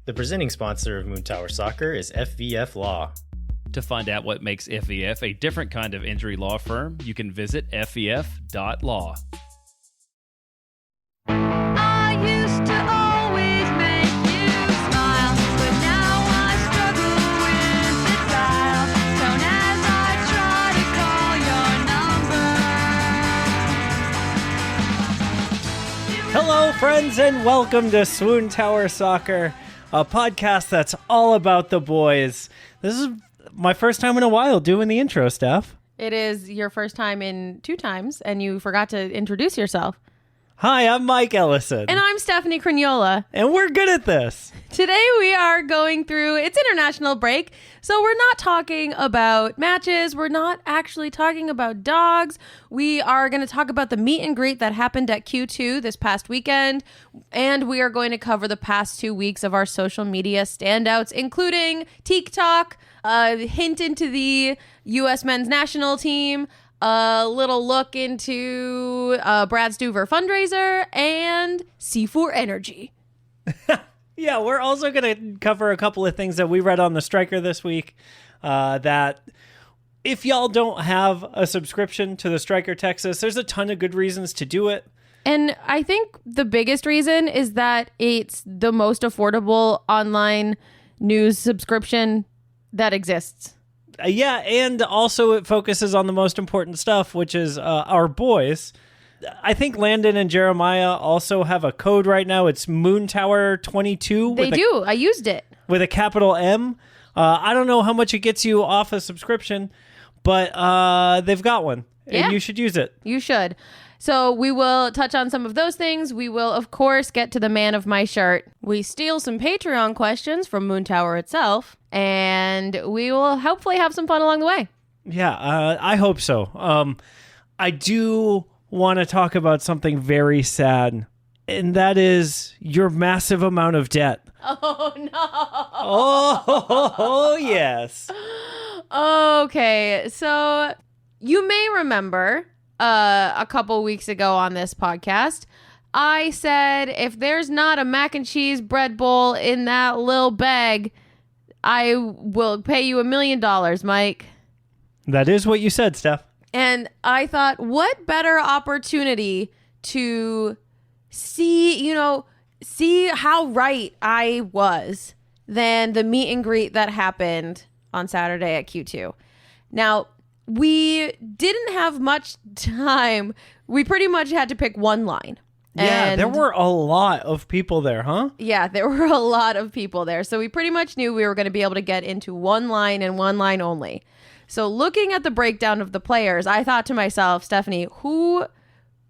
The presenting sponsor of Moontower Soccer is FVF Law. To find out what makes FVF a different kind of injury law firm, you can visit fvf.law. I used to always make you smile, but now I struggle with the dial. Don't as I try to call your number. Hello, friends, and welcome to Swoontower Soccer, a podcast that's all about the boys. This is my first time in a while doing the intro, Steph. It is your first time in 2 times, and you forgot to introduce yourself. Hi, I'm Mike Ellison. And I'm Stephanie Cragnola. And we're good at this. Today we are going through, it's international break, so we're not talking about matches. We're not actually talking about dogs. We are going to talk about the meet and greet that happened at Q2 this past weekend. And we are going to cover the past 2 weeks of our social media standouts, including TIK-TALK, a hint into the U.S. men's national team, a little look into Brad Stuver fundraiser, and C4 Energy. Yeah, we're also going to cover a couple of things that we read on the Striker this week that if y'all don't have a subscription to the Striker Texas, there's a ton of good reasons to do it. And I think the biggest reason is that it's the most affordable online news subscription that exists. Yeah, and also it focuses on the most important stuff, which is our boys. I think Landon and Jeremiah also have a code right now. It's Moontower 22. They do. I used it. With a capital M. I don't know how much it gets you off a subscription, but they've got one, and you should use it. You should. So we will touch on some of those things. We will, of course, get to the man of my shirt. We steal some Patreon questions from Moontower itself, and we will hopefully have some fun along the way. Yeah, I hope so. I do want to talk about something very sad, and that is your massive amount of debt. Oh, no. Oh, yes. Okay, so you may remember a couple weeks ago on this podcast, I said if there's not a mac and cheese bread bowl in that little bag, I will pay you $1 million, Mike. That is what you said, Steph. And I thought, what better opportunity to see how right I was than the meet and greet that happened on Saturday at Q2. Now, we didn't have much time. We pretty much had to pick one line. Yeah, there were a lot of people there, huh? Yeah, there were a lot of people there. So we pretty much knew we were going to be able to get into one line and one line only. So looking at the breakdown of the players, I thought to myself, Stephanie, who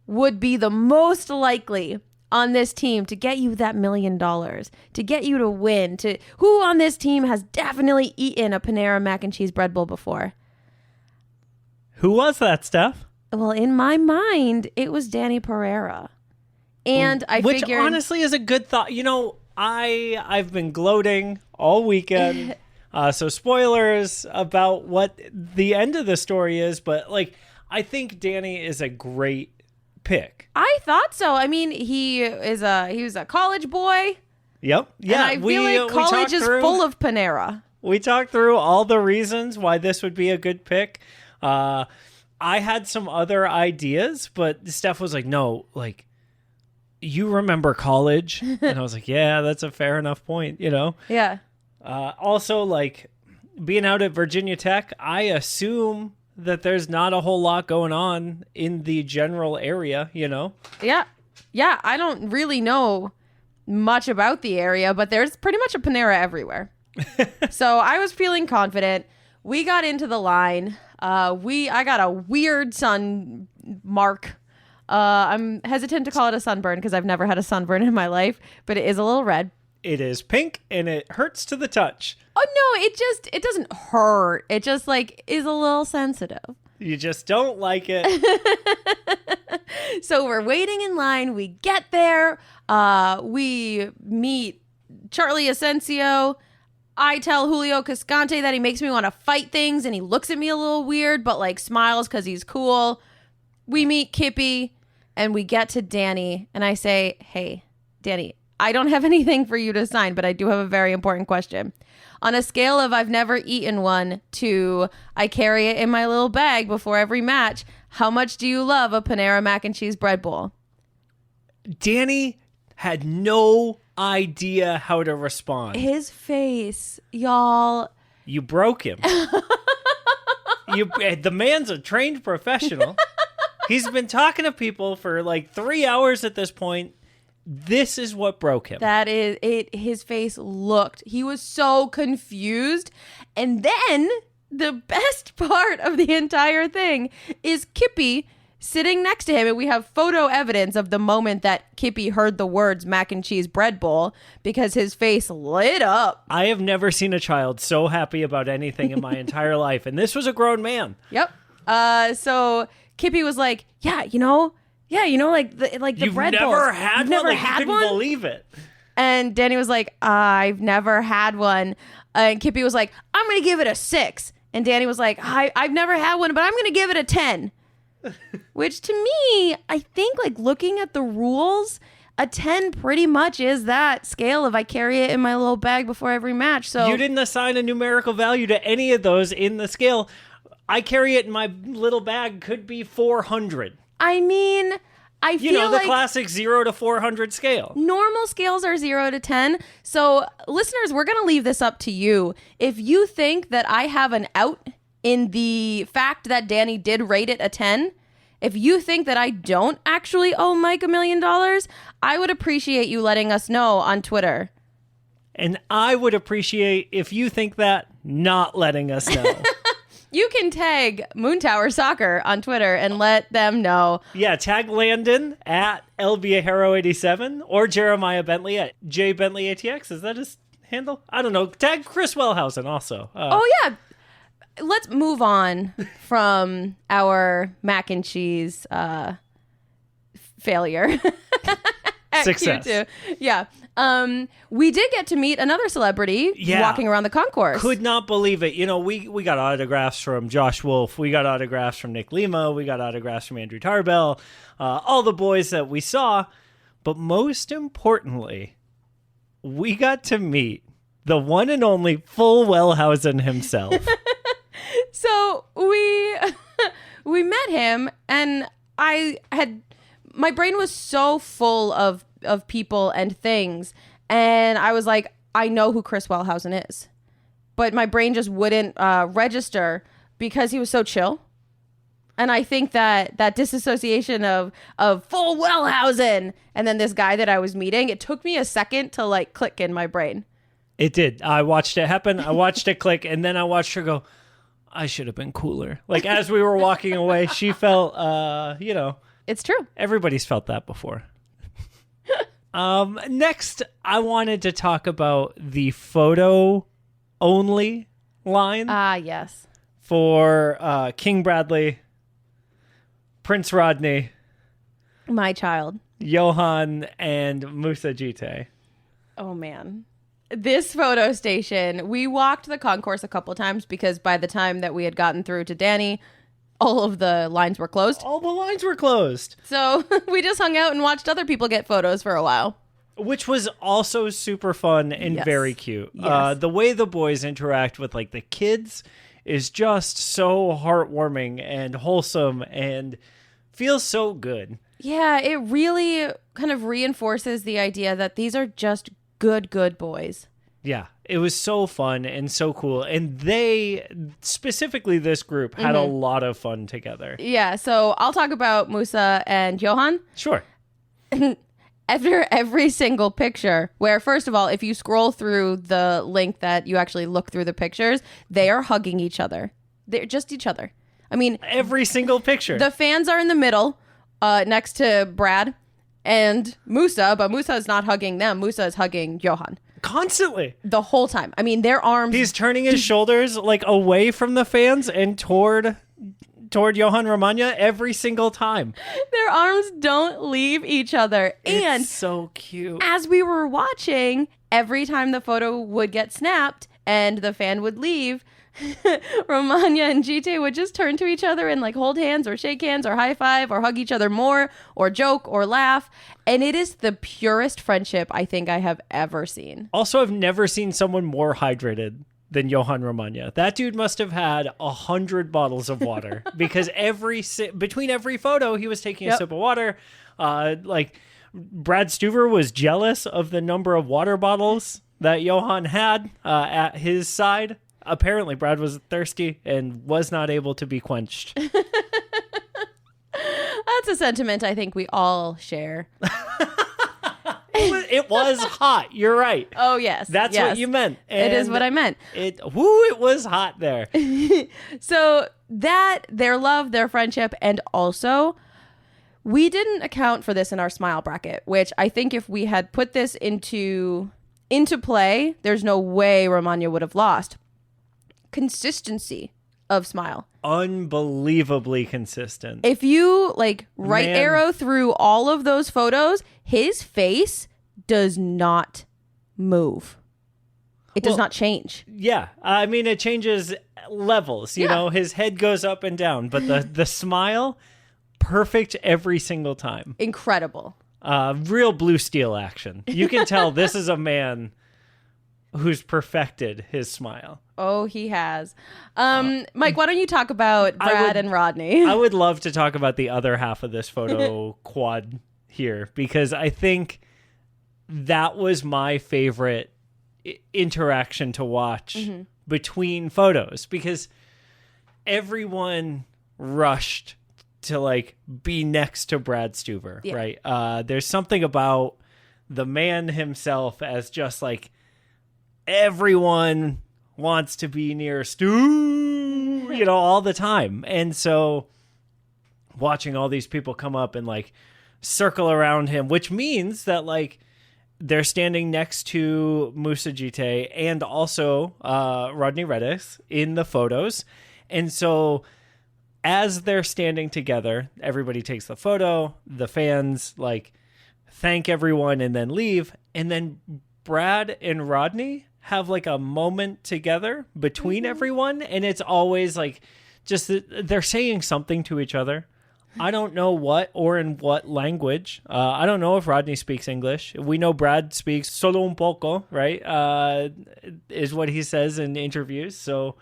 would be the most likely on this team to get you that $1 million, to get you to win? Who on this team has definitely eaten a Panera mac and cheese bread bowl before? Who was that, Steph? Well, in my mind, it was Danny Pereira. And I Which figured... honestly is a good thought. You know, I've been gloating all weekend. So spoilers about what the end of the story is. But, I think Danny is a great pick. I thought so. I mean, he was a college boy. Yep. Yeah. And I feel like college is full of Panera. We talked through all the reasons why this would be a good pick. I had some other ideas, but Steph was like, no, you remember college? And I was like, yeah, that's a fair enough point, Yeah. Also, being out at Virginia Tech, I assume that there's not a whole lot going on in the general area, Yeah. Yeah, I don't really know much about the area, but there's pretty much a Panera everywhere. So I was feeling confident. We got into the line. I got a weird sun mark. I'm hesitant to call it a sunburn because I've never had a sunburn in my life, but it is a little red. It is pink and it hurts to the touch. Oh no, it doesn't hurt. It just is a little sensitive. You just don't like it. So we're waiting in line. We get there. We meet Charlie Asensio. I tell Julio Cascante that he makes me want to fight things, and he looks at me a little weird, but smiles because he's cool. We meet Kippy, and we get to Danny, and I say, hey, Danny, I don't have anything for you to sign, but I do have a very important question. On a scale of I've never eaten one to I carry it in my little bag before every match, how much do you love a Panera mac and cheese bread bowl? Danny had no idea how to respond. His face, y'all. You broke him. The man's a trained professional. He's been talking to people for like 3 hours at this point. This is what broke him. That is it. His face looked. He was so confused. And then the best part of the entire thing is Kippy sitting next to him. And we have photo evidence of the moment that Kippy heard the words mac and cheese bread bowl because his face lit up. I have never seen a child so happy about anything in my entire life. And this was a grown man. Yep. So Kippy was like, yeah, like the You've bread never bowls. had You've one? never Like, had you couldn't one? believe it. And Danny was like, I've never had one. And Kippy was like, I'm going to give it a 6. And Danny was like, I've never had one, but I'm going to give it a 10. Which to me, I think like looking at the rules, a 10 pretty much is that scale of I carry it in my little bag before every match. So You didn't assign a numerical value to any of those in the scale. I carry it in my little bag, could be 400. I mean, I feel You know, the like classic 0 to 400 scale. normal scales are 0 to 10. So listeners, we're going to leave this up to you. If you think that I have an out in the fact that Danny did rate it a 10, if you think that I don't actually owe Mike $1 million, I would appreciate you letting us know on Twitter. And I would appreciate if you think that, not letting us know. You can tag Moontower Soccer on Twitter and let them know. Yeah, tag Landon at LBAhero87 or Jeremiah Bentley at JBentleyATX. Is that his handle? I don't know. Tag Chris Wellhausen also. Oh, yeah. Let's move on from our mac and cheese failure. At Success. Q2. Yeah. We did get to meet another celebrity walking around the concourse. Could not believe it. You know, we got autographs from Josh Wolf. We got autographs from Nick Lima. We got autographs from Andrew Tarbell. All the boys that we saw. But most importantly, we got to meet the one and only Full Wellhausen himself. So we met him, and my brain was so full of people and things, and I was like, I know who Chris Wellhausen is, but my brain just wouldn't register because he was so chill. And I think that disassociation of Full Wellhausen and then this guy that I was meeting, it took me a second to like click in my brain. It did. I watched it happen. I watched it click, and then I watched her go, I should have been cooler. Like, as we were walking away, she felt, It's true. everybody's felt that before. Next, I wanted to talk about the photo only line Ah, yes. for King Bradley, Prince Rodney, My child. Johan, and Musa Jite. Oh, man. This photo station, we walked the concourse a couple times because by the time that we had gotten through to Danny, all of the lines were closed. All the lines were closed. So we just hung out and watched other people get photos for a while. Which was also super fun and Yes. very cute. Yes. The way the boys interact with like the kids is just so heartwarming and wholesome and feels so good. Yeah, it really kind of reinforces the idea that these are just good boys. Yeah, it was so fun and so cool. And they, specifically this group, had a lot of fun together. Yeah, so I'll talk about Musa and Johan. Sure. After every single picture, where first of all, if you scroll through the link that you actually look through the pictures, they are hugging each other. They're just each other. I mean, Every single picture. the fans are in the middle, next to Brad and Musa, but Musa is not hugging them. Musa is hugging Johan Constantly. the whole time. I mean, their arms. He's turning his shoulders like away from the fans and toward Johan Romagna every single time. Their arms don't leave each other. And It's so cute. as we were watching, every time the photo would get snapped and the fan would leave, Romanya and Gite would just turn to each other and like hold hands or shake hands or high five or hug each other more or joke or laugh. And it is the purest friendship I think I have ever seen. Also, I've never seen someone more hydrated than Johan Romanya. That dude must have had 100 bottles of water because between every photo, he was taking a sip of water. Like Brad Stuver was jealous of the number of water bottles that Johan had at his side. Apparently, Brad was thirsty and was not able to be quenched. That's a sentiment I think we all share. It was hot. You're right. Oh, yes. That's yes. what you meant. It is what I meant. It was hot there. So that, their love, their friendship, and also we didn't account for this in our smile bracket, which I think if we had put this into play, there's no way Romanya would have lost. Consistency of smile. Unbelievably consistent. If you like right Man. arrow through all of those photos, his face does not move. It does not change. Yeah. I mean, it changes levels. You know, his head goes up and down, but the smile, perfect every single time. Incredible. Real Blue Steel action. You can tell this is a man who's perfected his smile. Oh, he has. Mike, why don't you talk about Brad and Rodney? I would love to talk about the other half of this photo quad here because I think that was my favorite interaction to watch between photos because everyone rushed to like be next to Brad Stuver, right? There's something about the man himself as just like everyone wants to be near Stu, you know, all the time. And so watching all these people come up and like circle around him, which means that like they're standing next to Musa Gite and also Rodney Redis in the photos. And so as they're standing together, everybody takes the photo, the fans like thank everyone and then leave. And then Brad and Rodney have like a moment together between everyone. And it's always like just they're saying something to each other. I don't know what or in what language. I don't know if Rodney speaks English. We know Brad speaks solo un poco, right? Is what he says in interviews. So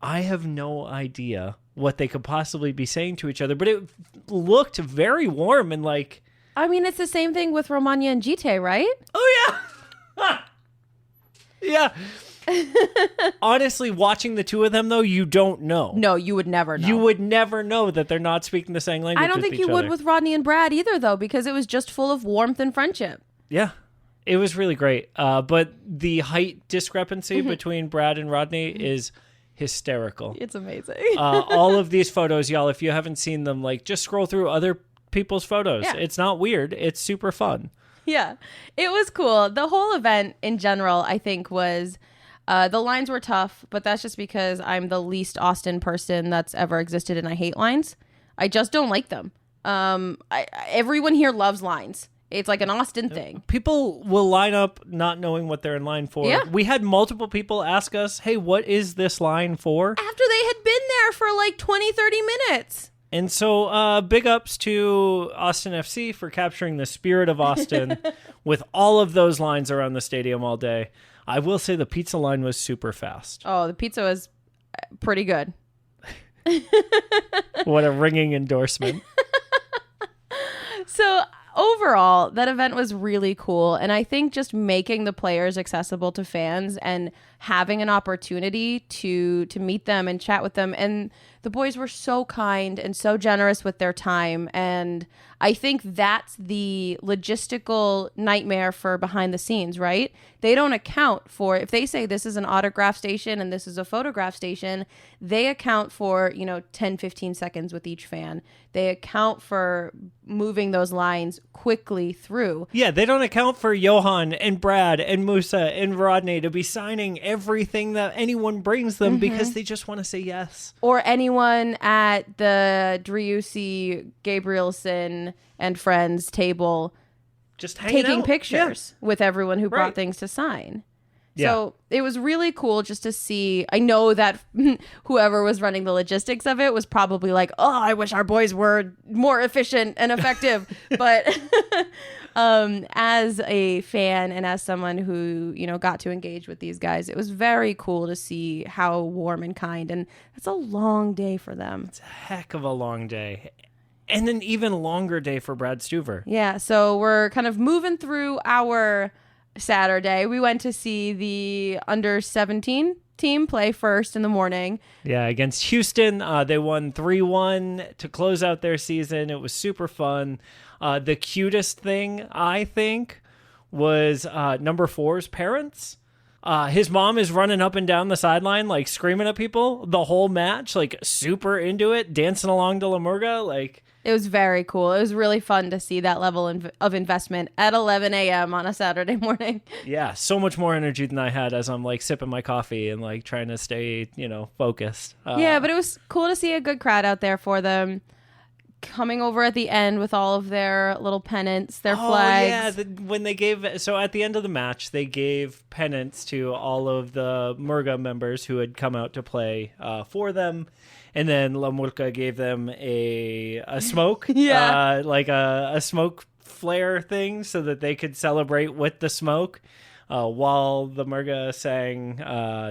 I have no idea what they could possibly be saying to each other, but it looked very warm and like... I mean, it's the same thing with Romanya and Gite, right? Oh, yeah. Yeah. Honestly, watching the two of them, though, you don't know. No, you would never know. You would never know that they're not speaking the same language. I don't think you would with Rodney and Brad either, though, because it was just full of warmth and friendship. Yeah. It was really great. But the height discrepancy between Brad and Rodney is hysterical. It's amazing. All of these photos, y'all, if you haven't seen them, like just scroll through other people's photos. Yeah. It's not weird. It's super fun. Yeah, it was cool. The whole event in general, I think, was... the lines were tough, but that's just because I'm the least Austin person that's ever existed, and I hate lines. I just don't like them. Everyone here loves lines. It's like an Austin thing. People will line up not knowing what they're in line for. Yeah. We had multiple people ask us, hey, what is this line for? After they had been there for like 20, 30 minutes. And so big ups to Austin FC for capturing the spirit of Austin with all of those lines around the stadium all day. I will say the pizza line was super fast. Oh, the pizza was pretty good. What a ringing endorsement. So overall, that event was really cool. And I think just making the players accessible to fans and having an opportunity to meet them and chat with them. And the boys were so kind and so generous with their time. And I think that's the logistical nightmare for behind the scenes, right? They don't account for, if they say this is an autograph station and this is a photograph station, they account for, 10, 15 seconds with each fan. They account for moving those lines quickly through. Yeah, they don't account for Johan and Brad and Musa and Rodney to be signing everything that anyone brings them because they just want to say yes. Or anyone at the Driussi, Gabrielson, and friends table just hanging taking out. pictures with everyone who brought Right. things to sign. So it was really cool just to see. I know that whoever was running the logistics of it was probably like, oh, I wish our boys were more efficient and effective. But as a fan and as someone who, got to engage with these guys, it was very cool to see how warm and kind. And it's a long day for them. It's a heck of a long day. And an even longer day for Brad Stuver. Yeah. So we're kind of moving through our Saturday. We went to see the under 17 team play first in the morning. Yeah, against Houston. They won 3-1 to close out their season. It was super fun. The cutest thing, I think, was number 4's parents. His mom is running up and down the sideline, like screaming at people the whole match, like super into it, dancing along to La Murga. Like, it was very cool. It was really fun to see that level of investment at 11 a.m. on a Saturday morning. Yeah, so much more energy than I had as I'm like sipping my coffee and like trying to stay, focused. Yeah, but it was cool to see a good crowd out there for them. Coming over at the end with all of their little pennants, their flags. Yeah, when they gave, so at the end of the match, they gave pennants to all of the Murga members who had come out to play for them. And then La Murga gave them a smoke, Yeah. like a smoke flare thing so that they could celebrate with the smoke while the Murga sang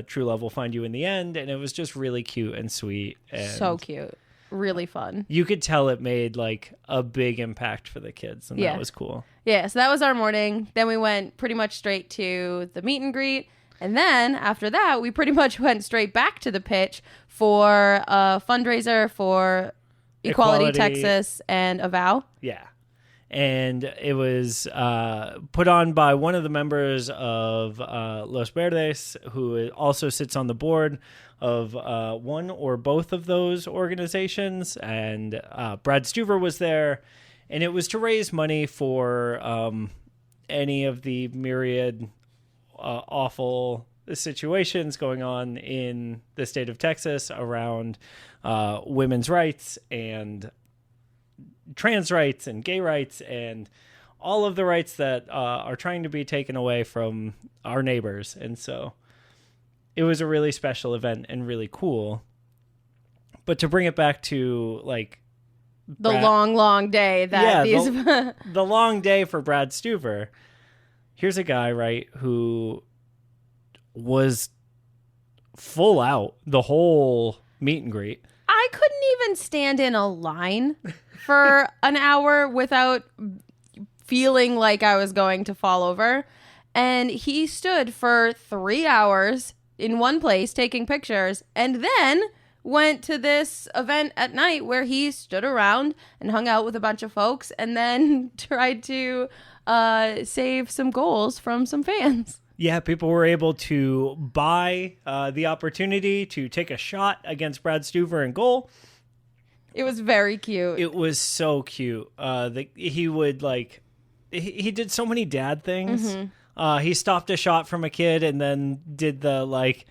True Love Will Find You in the End. And it was just really cute and sweet. And So cute. Really fun. you could tell it made like a big impact for the kids, and Yeah. that was cool. Yeah, so that was our morning. Then we went pretty much straight to the meet and greet. And then after that, we pretty much went straight back to the pitch for a fundraiser for Equality Texas and Avow. Yeah. And it was put on by one of the members of Los Verdes, who also sits on the board of one or both of those organizations. And Brad Stuver was there. And it was to raise money for any of the myriad awful situations going on in the state of Texas around women's rights and trans rights and gay rights and all of the rights that are trying to be taken away from our neighbors. And so it was a really special event and really cool. But to bring it back to like The long day that these... the long day for Brad Stuver. Here's a guy, right, who was full out the whole meet and greet. I couldn't even stand in a line for an hour without feeling like I was going to fall over. And he stood for 3 hours in one place taking pictures and then went to this event at night where he stood around and hung out with a bunch of folks and then tried to save some goals from some fans. Yeah, people were able to buy the opportunity to take a shot against Brad Stuver in goal. It was very cute. It was so cute. He would like, he did so many dad things. He stopped a shot from a kid and then did the like,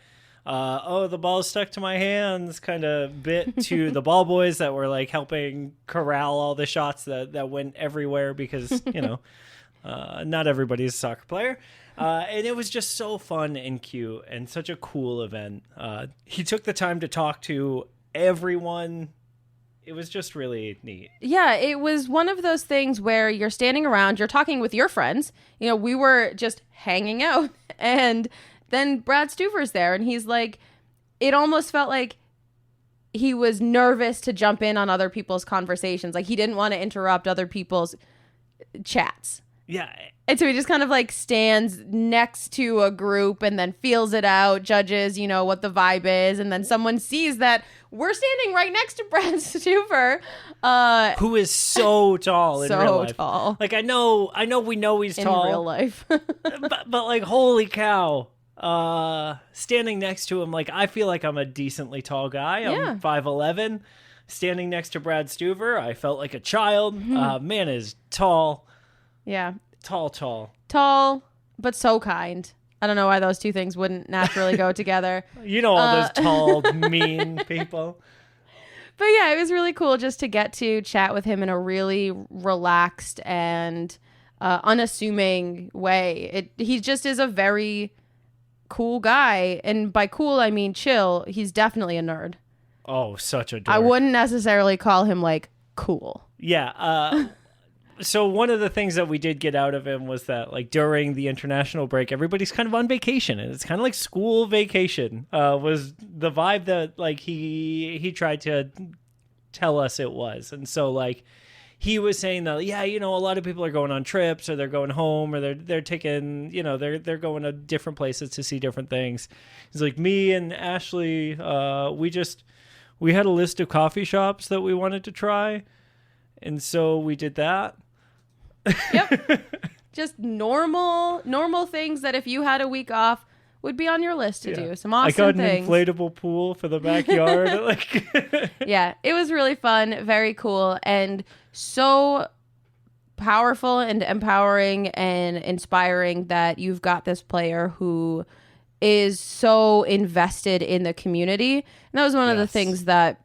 the ball's stuck to my hands kind of bit to the ball boys that were like helping corral all the shots that went everywhere because, not everybody's a soccer player. And it was just so fun and cute and such a cool event. He took the time to talk to everyone. It was just really neat. Yeah, it was one of those things where you're standing around, you're talking with your friends. We were just hanging out. And then Brad Stuver's there, and he's like, it almost felt like he was nervous to jump in on other people's conversations. Like he didn't want to interrupt other people's chats. Yeah. And so he just kind of like stands next to a group and then feels it out, judges, what the vibe is. And then someone sees that we're standing right next to Brad Stuver. Who is so tall in real life. So tall. Like, we know he's tall. In real life. but like, holy cow. Standing next to him, like, I feel like I'm a decently tall guy. I'm 5'11". Standing next to Brad Stuver, I felt like a child. Man is tall. Yeah. Tall. Tall, but so kind. I don't know why those two things wouldn't naturally go together. All those tall, mean people. But yeah, it was really cool just to get to chat with him in a really relaxed and unassuming way. He just is a very cool guy. And by cool, I mean chill. He's definitely a nerd. Oh, such a dork. I wouldn't necessarily call him like cool. Yeah. So one of the things that we did get out of him was that like during the international break, everybody's kind of on vacation, and it's kind of like school vacation. Was the vibe that like he tried to tell us it was. And so like he was saying that, yeah, you know, a lot of people are going on trips, or they're going home, or they're taking, you know, they're going to different places to see different things. He's like, me and Ashley, we had a list of coffee shops that we wanted to try, and so we did that. Yep. Just normal things that if you had a week off would be on your list to do. Some awesome I got things. an inflatable pool for the backyard. Yeah, it was really fun, very cool, and so powerful and empowering and inspiring that you've got this player who is so invested in the community. And that was one of the things that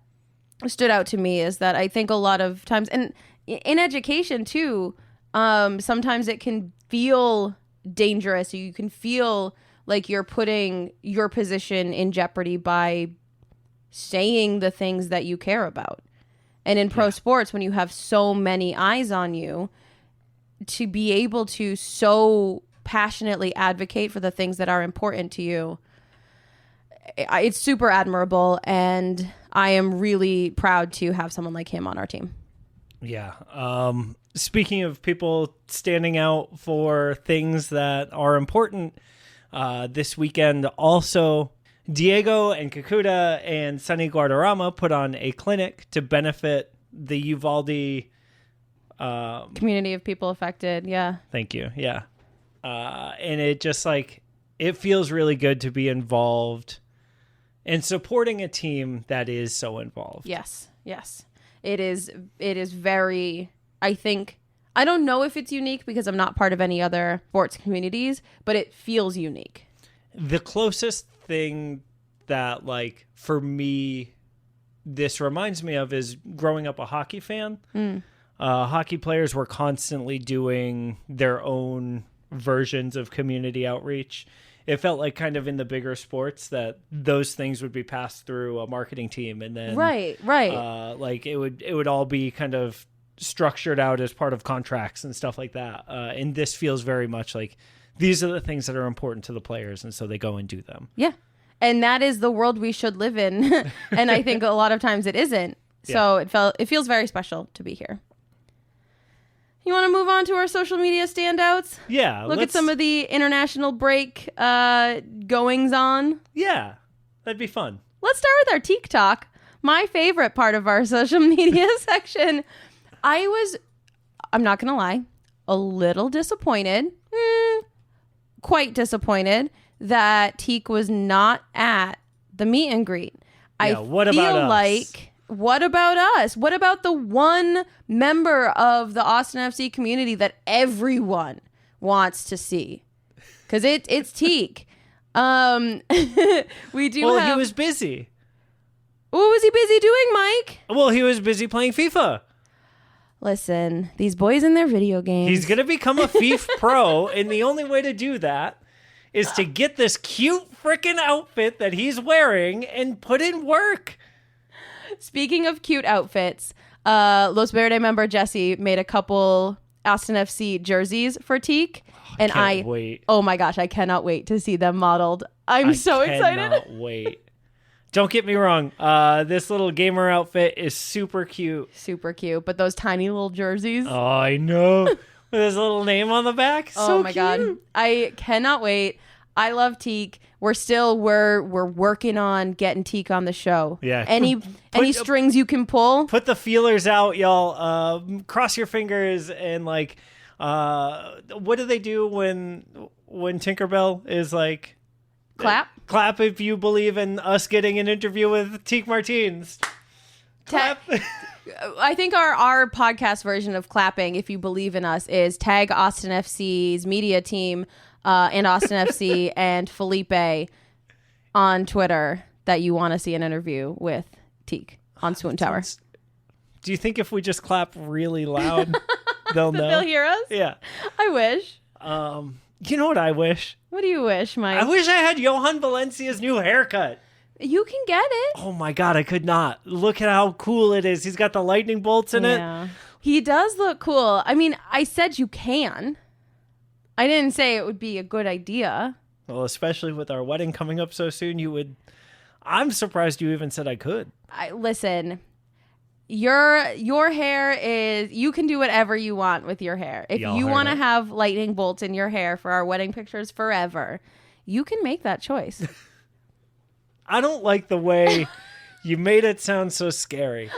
stood out to me, is that I think a lot of times, and in education too, sometimes it can feel dangerous. You can feel like you're putting your position in jeopardy by saying the things that you care about. And in pro sports, when you have so many eyes on you, to be able to so passionately advocate for the things that are important to you, it's super admirable. And I am really proud to have someone like him on our team. Yeah. Speaking of people standing out for things that are important, this weekend also, Diego and Kakuta and Sunny Guardarama put on a clinic to benefit the Uvalde community of people affected. Yeah. Thank you. Yeah. And it just like, it feels really good to be involved in supporting a team that is so involved. Yes. Yes. It is very, I think, I don't know if it's unique because I'm not part of any other sports communities, but it feels unique. The closest thing that, like, for me, this reminds me of is growing up a hockey fan. Hockey players were constantly doing their own versions of community outreach. It felt like kind of in the bigger sports that those things would be passed through a marketing team, and then right. Like it would all be kind of structured out as part of contracts and stuff like that. And this feels very much like these are the things that are important to the players, and so they go and do them. Yeah. And that is the world we should live in. And I think a lot of times it isn't. So it feels very special to be here. You want to move on to our social media standouts? Yeah. Look at some of the international break goings on. Yeah, that'd be fun. Let's start with our TIK-TALK, my favorite part of our social media section. I'm not going to lie, a little disappointed, quite disappointed that TIK was not at the meet and greet. Yeah, what about us? What about us? What about the one member of the Austin FC community that everyone wants to see? Because it's TIK. We do Well, have... he was busy. What was he busy doing, Mike? Well, he was busy playing FIFA. Listen, these boys in their video games. He's going to become a FIFA pro, and the only way to do that is to get this cute freaking outfit that he's wearing and put in work. Speaking of cute outfits, Los Verde member Jesse made a couple Austin FC jerseys for TIK. And Can't wait. Oh my gosh, I cannot wait to see them modeled. I'm so excited. I cannot wait. Don't get me wrong. This little gamer outfit is super cute. Super cute. But those tiny little jerseys. Oh, I know. With his little name on the back. So oh my God. I cannot wait. I love TIK. We're working on getting TIK on the show. Yeah. Any strings you can pull. Put the feelers out, y'all. Cross your fingers and like, what do they do when Tinkerbell is like, Clap. Clap if you believe in us getting an interview with TIK Martins. Clap. I think our podcast version of clapping, if you believe in us, is tag Austin FC's media team and Austin FC and Felipe on Twitter that you want to see an interview with TIK on Swoontower. Do you think if we just clap really loud, they'll know? They'll hear us? Yeah. I wish. You know what I wish? What do you wish, Mike? I wish I had Johan Valencia's new haircut. You can get it. Oh my God, I could not. Look at how cool it is. He's got the lightning bolts in it. Yeah. He does look cool. I mean, I said you can. I didn't say it would be a good idea. Well, especially with our wedding coming up so soon, you would. I'm surprised you even said I could. Listen, your hair is. You can do whatever you want with your hair. If Y'all you heard want to it. have lightning bolts in your hair for our wedding pictures forever, you can make that choice. I don't like the way you made it sound so scary.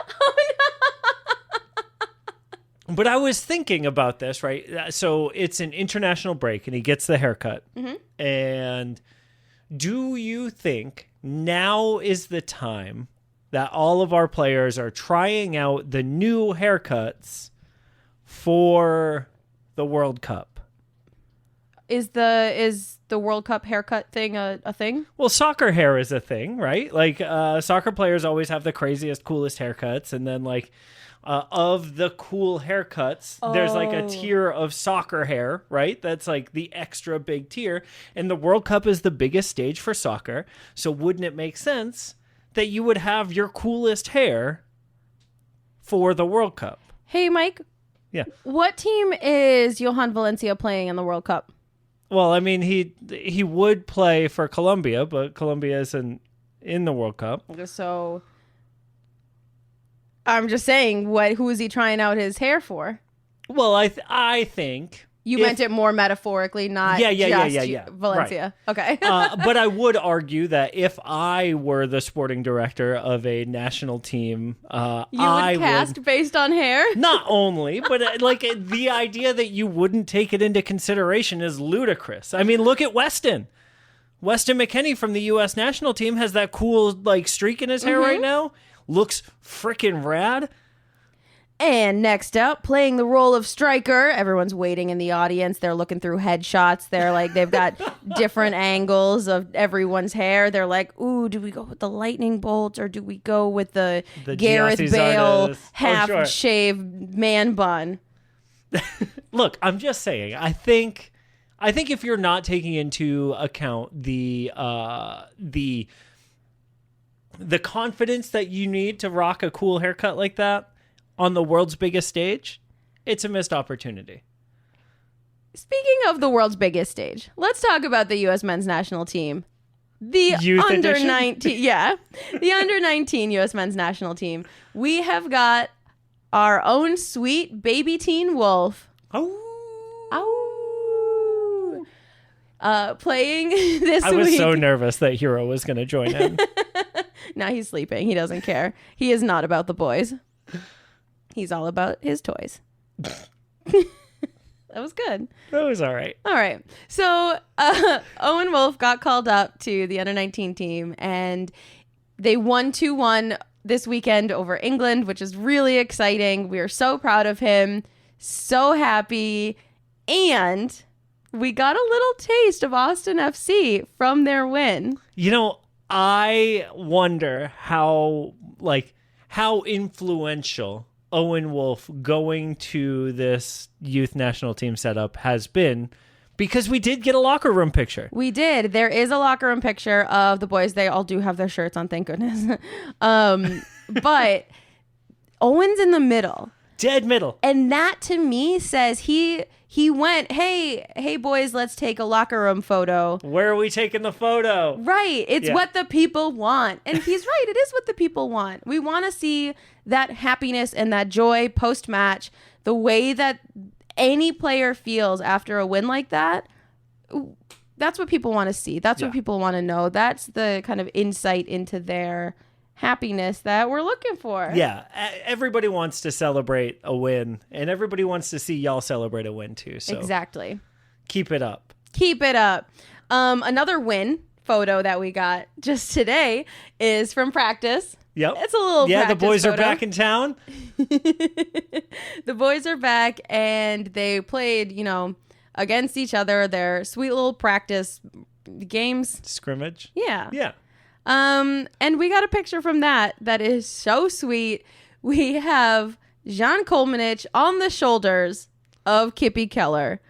But I was thinking about this, right? So it's an international break and he gets the haircut. Mm-hmm. And do you think now is the time that all of our players are trying out the new haircuts for the World Cup? Is the World Cup haircut thing a thing? Well, soccer hair is a thing, right? Like soccer players always have the craziest, coolest haircuts. And then like of the cool haircuts, there's like a tier of soccer hair, right? That's like the extra big tier. And the World Cup is the biggest stage for soccer. So wouldn't it make sense that you would have your coolest hair for the World Cup? Hey, Mike. Yeah. What team is Johan Valencia playing in the World Cup? Well, I mean, he would play for Colombia, but Colombia isn't in the World Cup. So I'm just saying, who is he trying out his hair for? Well, I think You meant it more metaphorically, not yeah. Valencia. Right. Okay. But I would argue that if I were the sporting director of a national team, you would cast based on hair? Not only, but like the idea that you wouldn't take it into consideration is ludicrous. I mean, look at Weston. Weston McKennie from the U.S. national team has that cool like streak in his hair right now. Looks freaking rad. And next up, playing the role of striker, everyone's waiting in the audience. They're looking through headshots. They're like, they've got different angles of everyone's hair. They're like, ooh, do we go with the lightning bolt or do we go with the Gareth Giassi Bale Zardes? half-shaved man bun? Look, I'm just saying. I think if you're not taking into account the confidence that you need to rock a cool haircut like that on the world's biggest stage, it's a missed opportunity. Speaking of the world's biggest stage, let's talk about the U.S. men's national team. The Youth under edition? 19, the under 19 U.S. men's national team. We have got our own sweet baby teen wolf. Playing this week. I was so nervous that Hero was going to join in. Now he's sleeping. He doesn't care. He is not about the boys. He's all about his toys. That was good. That was all right. All right. So Owen Wolf got called up to the under-19 team, and they won 2-1 this weekend over England, which is really exciting. We are so proud of him. So happy. And we got a little taste of Austin FC from their win. You know, I wonder how influential Owen Wolf going to this youth national team setup has been, because we did get a locker room picture. We did. There is a locker room picture of the boys. They all do have their shirts on, thank goodness. But Owen's in the middle. Dead middle. And that to me says he went, hey boys, let's take a locker room photo. Where are we taking the photo? Right. It's Yeah. what the people want. And he's right. It is what the people want. We want to see that happiness and that joy post-match, the way that any player feels after a win like that. That's what people want to see. That's what people want to know. That's the kind of insight into their happiness that we're looking for. Yeah. Everybody wants to celebrate a win, and everybody wants to see y'all celebrate a win too. So Exactly. keep it up. Keep it up. Another win photo that we got just today is from practice. Yep. It's a little the practice boys are photo. back in town. The boys are back, and they played, against each other, their sweet little practice games. Scrimmage. Yeah. Yeah. And we got a picture from that is so sweet. We have Jan Kolmanich on the shoulders of Kippy Keller.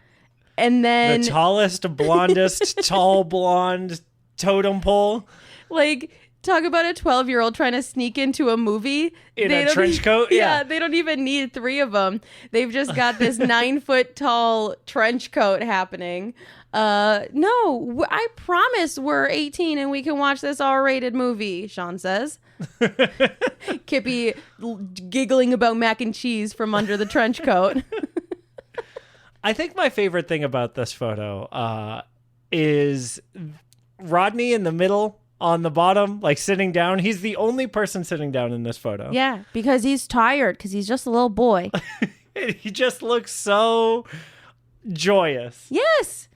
And then The tallest, blondest, tall blonde totem pole like talk about a 12-year-old trying to sneak into a movie in They a don't trench coat. yeah, they don't even need 3 of them. They've just got this 9-foot tall trench coat happening. No, I promise we're 18 and we can watch this R-rated movie, Sean says. Kippy giggling about mac and cheese from under the trench coat. I think my favorite thing about this photo is Rodney in the middle on the bottom, like sitting down. He's the only person sitting down in this photo. Yeah, because he's tired, because he's just a little boy. He just looks so joyous. Yes,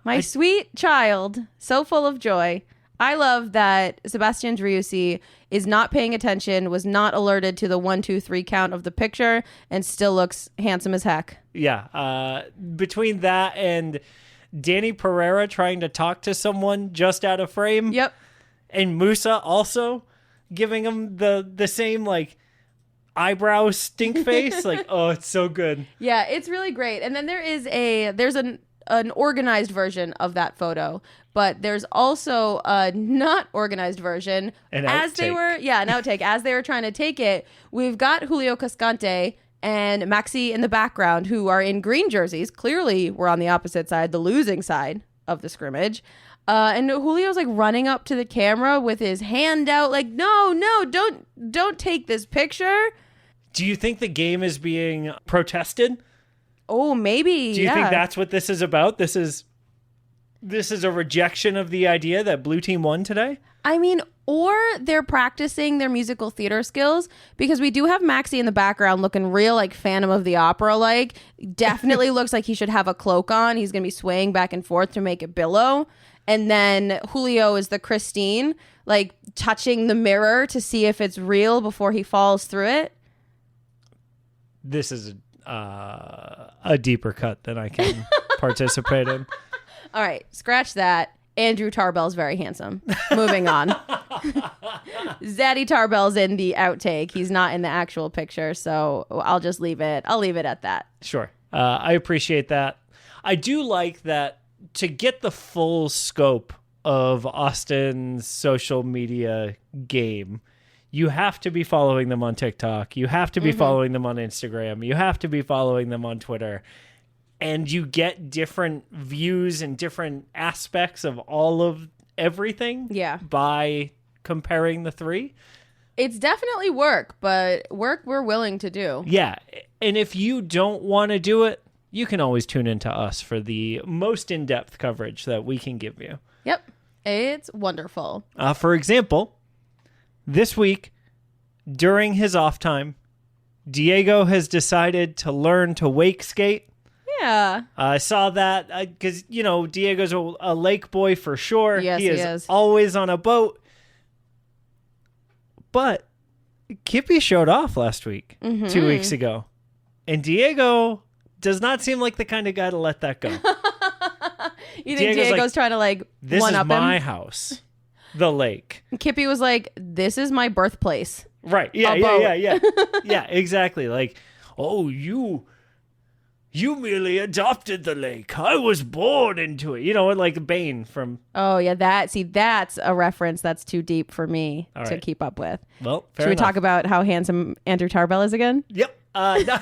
my sweet child, so full of joy. I love that Sebastian Driussi is not paying attention, was not alerted to the 1, 2, 3 count of the picture, and still looks handsome as heck. Yeah. Between that and Danny Pereira trying to talk to someone just out of frame. Yep. And Musa also giving him the same like eyebrow stink face. Like, oh, it's so good. Yeah, it's really great. And then there's an organized version of that photo, but there's also a not organized version. An an outtake. As they were trying to take it, we've got Julio Cascante and Maxi in the background, who are in green jerseys. Clearly, we're on the opposite side, the losing side of the scrimmage. And Julio's like running up to the camera with his hand out, like, no, don't take this picture. Do you think the game is being protested? Oh, maybe. Do you think that's what this is about? This is a rejection of the idea that blue team won today? I mean, or they're practicing their musical theater skills, because we do have Maxi in the background looking real like Phantom of the Opera like. Definitely looks like he should have a cloak on. He's going to be swaying back and forth to make it billow. And then Julio is the Christine, like touching the mirror to see if it's real before he falls through it. This is a deeper cut than I can participate in. All right, scratch that. Andrew Tarbell's very handsome. Moving on. Zaddy Tarbell's in the outtake. He's not in the actual picture, so I'll just leave it. I'll leave it at that. Sure. I appreciate that. I do like that to get the full scope of Austin's social media game. You have to be following them on TikTok. You have to be following them on Instagram. You have to be following them on Twitter. And you get different views and different aspects of all of everything by comparing the 3. It's definitely work, but work we're willing to do. Yeah. And if you don't want to do it, you can always tune into us for the most in-depth coverage that we can give you. Yep. It's wonderful. For example, this week, during his off time, Diego has decided to learn to wake skate. Yeah. I saw that because, Diego's a lake boy for sure. Yes, he is always on a boat. But Kippy showed off last week, 2 weeks ago. And Diego does not seem like the kind of guy to let that go. You think Diego's trying to this one is up my him? house, the lake. Kippy was like, this is my birthplace. Right. Yeah, yeah, exactly. Like, oh, you merely adopted the lake. I was born into it. Like Bane from... Oh, yeah, that's a reference that's too deep for me to keep up with. Well, fair Should we enough. talk about how handsome Andrew Tarbell is again? Yep. No.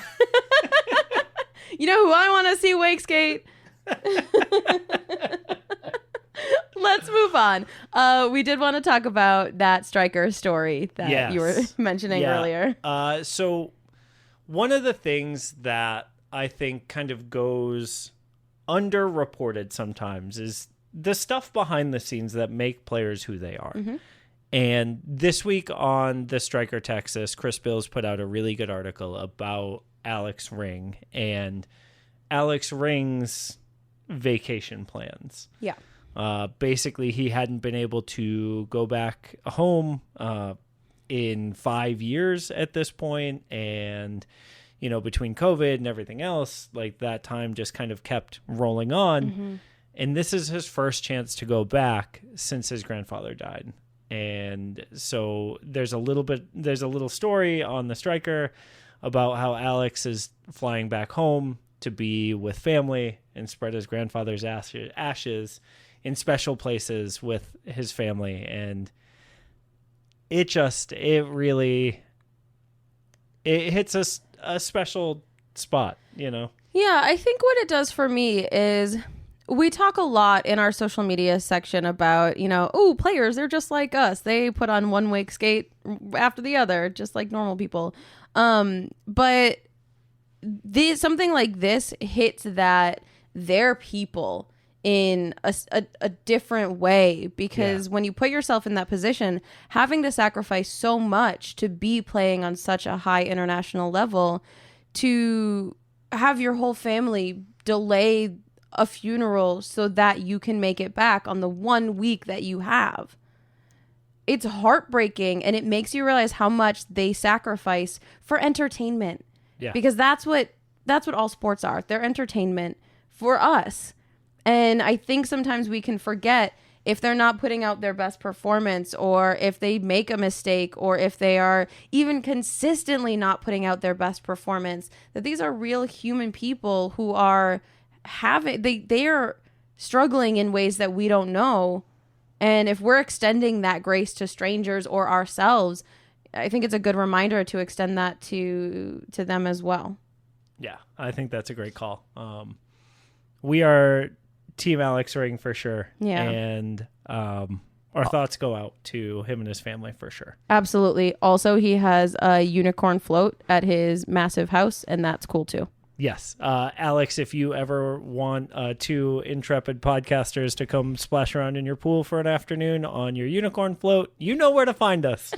You know who I want to see wake skate? Let's move on. We did want to talk about that striker story that you were mentioning earlier. So one of the things that I think kind of goes underreported sometimes is the stuff behind the scenes that make players who they are. And this week on the Striker Texas, Chris Bills put out a really good article about Alex Ring and Alex Ring's vacation plans. Yeah. Basically, he hadn't been able to go back home in 5 years at this point, and between COVID and everything else, like that time just kind of kept rolling on. And this is his first chance to go back since his grandfather died. And so there's a little story on the Striker about how Alex is flying back home to be with family and spread his grandfather's ashes in special places with his family. And it really hits a special spot, you know? Yeah, I think what it does for me is we talk a lot in our social media section about, players, they're just like us. They put on one wake skate after the other, just like normal people. But something like this hits that they're people in a different way, because when you put yourself in that position, having to sacrifice so much to be playing on such a high international level, to have your whole family delay a funeral so that you can make it back on the 1 week that you have. It's heartbreaking, and it makes you realize how much they sacrifice for entertainment. Yeah. Because that's what all sports are. They're entertainment for us. And I think sometimes we can forget, if they're not putting out their best performance, or if they make a mistake, or if they are even consistently not putting out their best performance, that these are real human people who are they are struggling in ways that we don't know. And if we're extending that grace to strangers or ourselves, I think it's a good reminder to extend that to them as well. Yeah, I think that's a great call. We are Team Alex Ring for sure. Yeah. And our thoughts go out to him and his family for sure. Absolutely. Also, he has a unicorn float at his massive house, and that's cool too. Yes. Alex, if you ever want two intrepid podcasters to come splash around in your pool for an afternoon on your unicorn float, you know where to find us.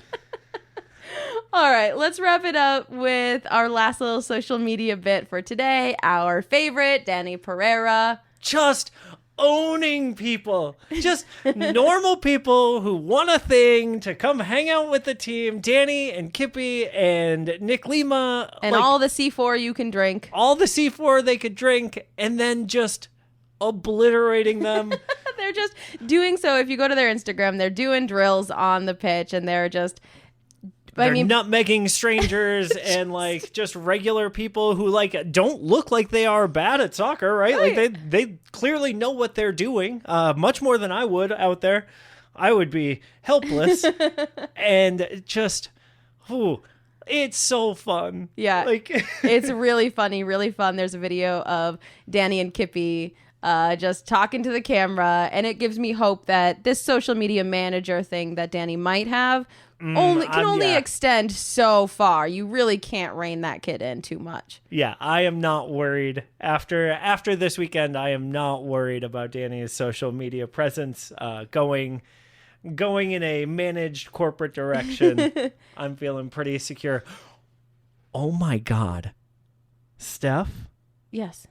All right, let's wrap it up with our last little social media bit for today. Our favorite, Danny Pereira. Just owning people, just normal people who want a thing to come hang out with the team. Danny and Kippy and Nick Lima. And all the C4 you can drink. All the C4 they could drink, and then just obliterating them. They're just doing so. If you go to their Instagram, they're doing drills on the pitch, and they're just... They're nutmegging strangers and like just regular people who like don't look like they are bad at soccer, right? Like they clearly know what they're doing, much more than I would out there. I would be helpless and just, it's so fun. Yeah, like it's really funny, really fun. There's a video of Danny and Kippy just talking to the camera, and it gives me hope that this social media manager thing that Danny might have can only extend so far. You really can't rein that kid in too much. Yeah, I am not worried. After this weekend, I am not worried about Danny's social media presence going in a managed corporate direction. I'm feeling pretty secure. Oh my God. Steph? Yes.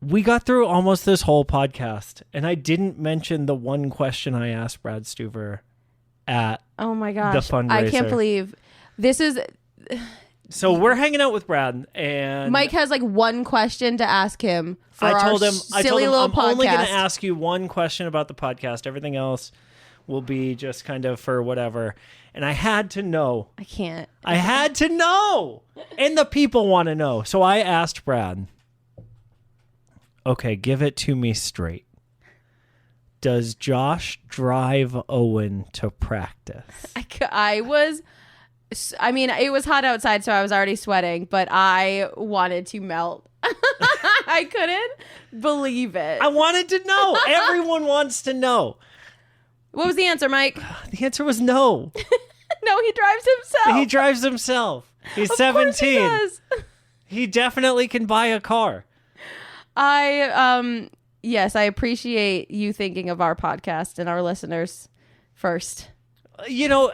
We got through almost this whole podcast, and I didn't mention the one question I asked Brad Stuver at oh my gosh, the fundraiser. I can't believe this is... So we're hanging out with Brad, and Mike has like one question to ask him for I told him, little I'm podcast. only going to ask you one question about the podcast. Everything else will be just kind of for whatever. And I had to know. I can't. I had to know. And the people want to know. So I asked Brad, okay, give it to me straight. Does Josh drive Owen to practice? It was hot outside, so I was already sweating, but I wanted to melt. I couldn't believe it. I wanted to know. Everyone wants to know. What was the answer, Mike? The answer was no. No, he drives himself. He drives himself. He's Of 17. course he does. He definitely can buy a car. Yes, I appreciate you thinking of our podcast and our listeners first. You know,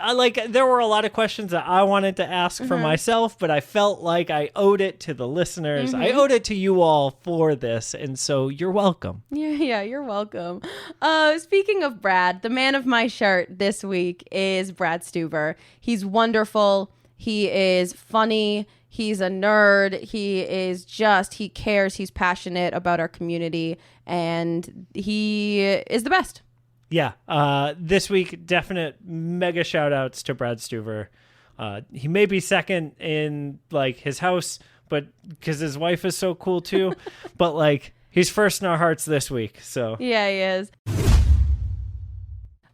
there were a lot of questions that I wanted to ask for myself, but I felt like I owed it to the listeners. I owed it to you all for this, and so you're welcome. Yeah, you're welcome. Speaking of Brad, the man of my shirt this week is Brad Stuver. He's wonderful. He is funny. He's a nerd. He cares. He's passionate about our community, and he is the best. Yeah. This week, definite mega shout outs to Brad Stuver. He may be second in like his house, but because his wife is so cool too. But like, he's first in our hearts this week. So Yeah, he is.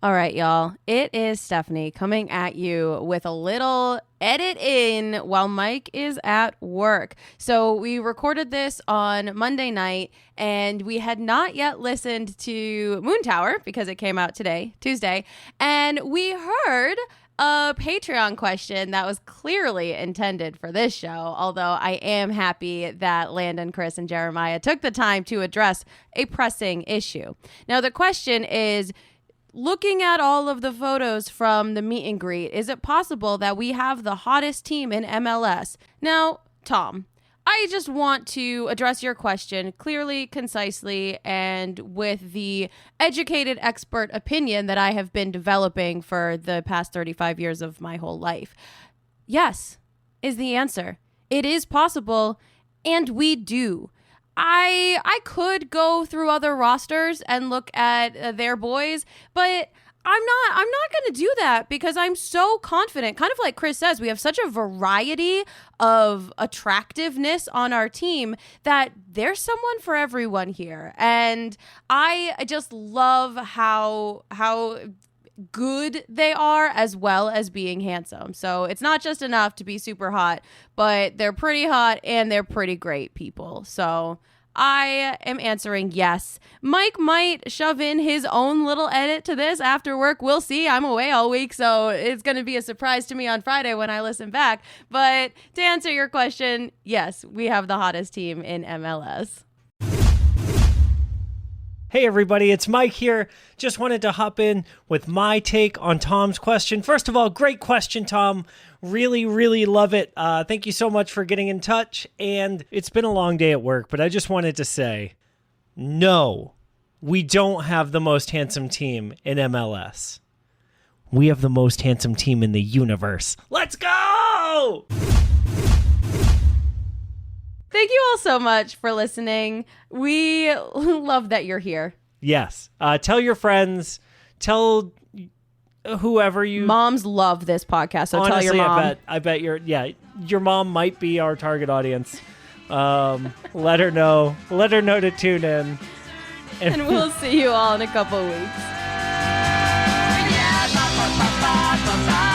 All right, y'all. It is Stephanie coming at you with a little edit in while Mike is at work. So we recorded this on Monday night, and we had not yet listened to Moontower because it came out today, Tuesday, and we heard a Patreon question that was clearly intended for this show, although I am happy that Landon, Chris, and Jeremiah took the time to address a pressing issue. Now, the question is, looking at all of the photos from the meet and greet, is it possible that we have the hottest team in MLS? Now, Tom, I just want to address your question clearly, concisely, and with the educated expert opinion that I have been developing for the past 35 years of my whole life. Yes, is the answer. It is possible, and we do. I could go through other rosters and look at their boys, but I'm not going to do that because I'm so confident. Kind of like Chris says, we have such a variety of attractiveness on our team that there's someone for everyone here. And I just love how good they are as well as being handsome. So it's not just enough to be super hot, but they're pretty hot and they're pretty great people. So I am answering yes. Mike might shove in his own little edit to this after work. We'll see. I'm away all week, so it's going to be a surprise to me on Friday when I listen back. But to answer your question, yes, we have the hottest team in MLS. hey everybody, it's Mike here. Just wanted to hop in with my take on Tom's question. First of all, great question, Tom. Really, really love it. Thank you so much for getting in touch. And it's been a long day at work, but I just wanted to say, no, we don't have the most handsome team in MLS. We have the most handsome team in the universe. Let's go! Thank you all so much for listening. We love that you're here. Yes. Tell your friends. Tell whoever you... Moms love this podcast, so Honestly, tell your mom. I bet your mom might be our target audience. Let her know. Let her know to tune in. And we'll see you all in a couple weeks. Yeah, ba, ba, ba, ba, ba, ba.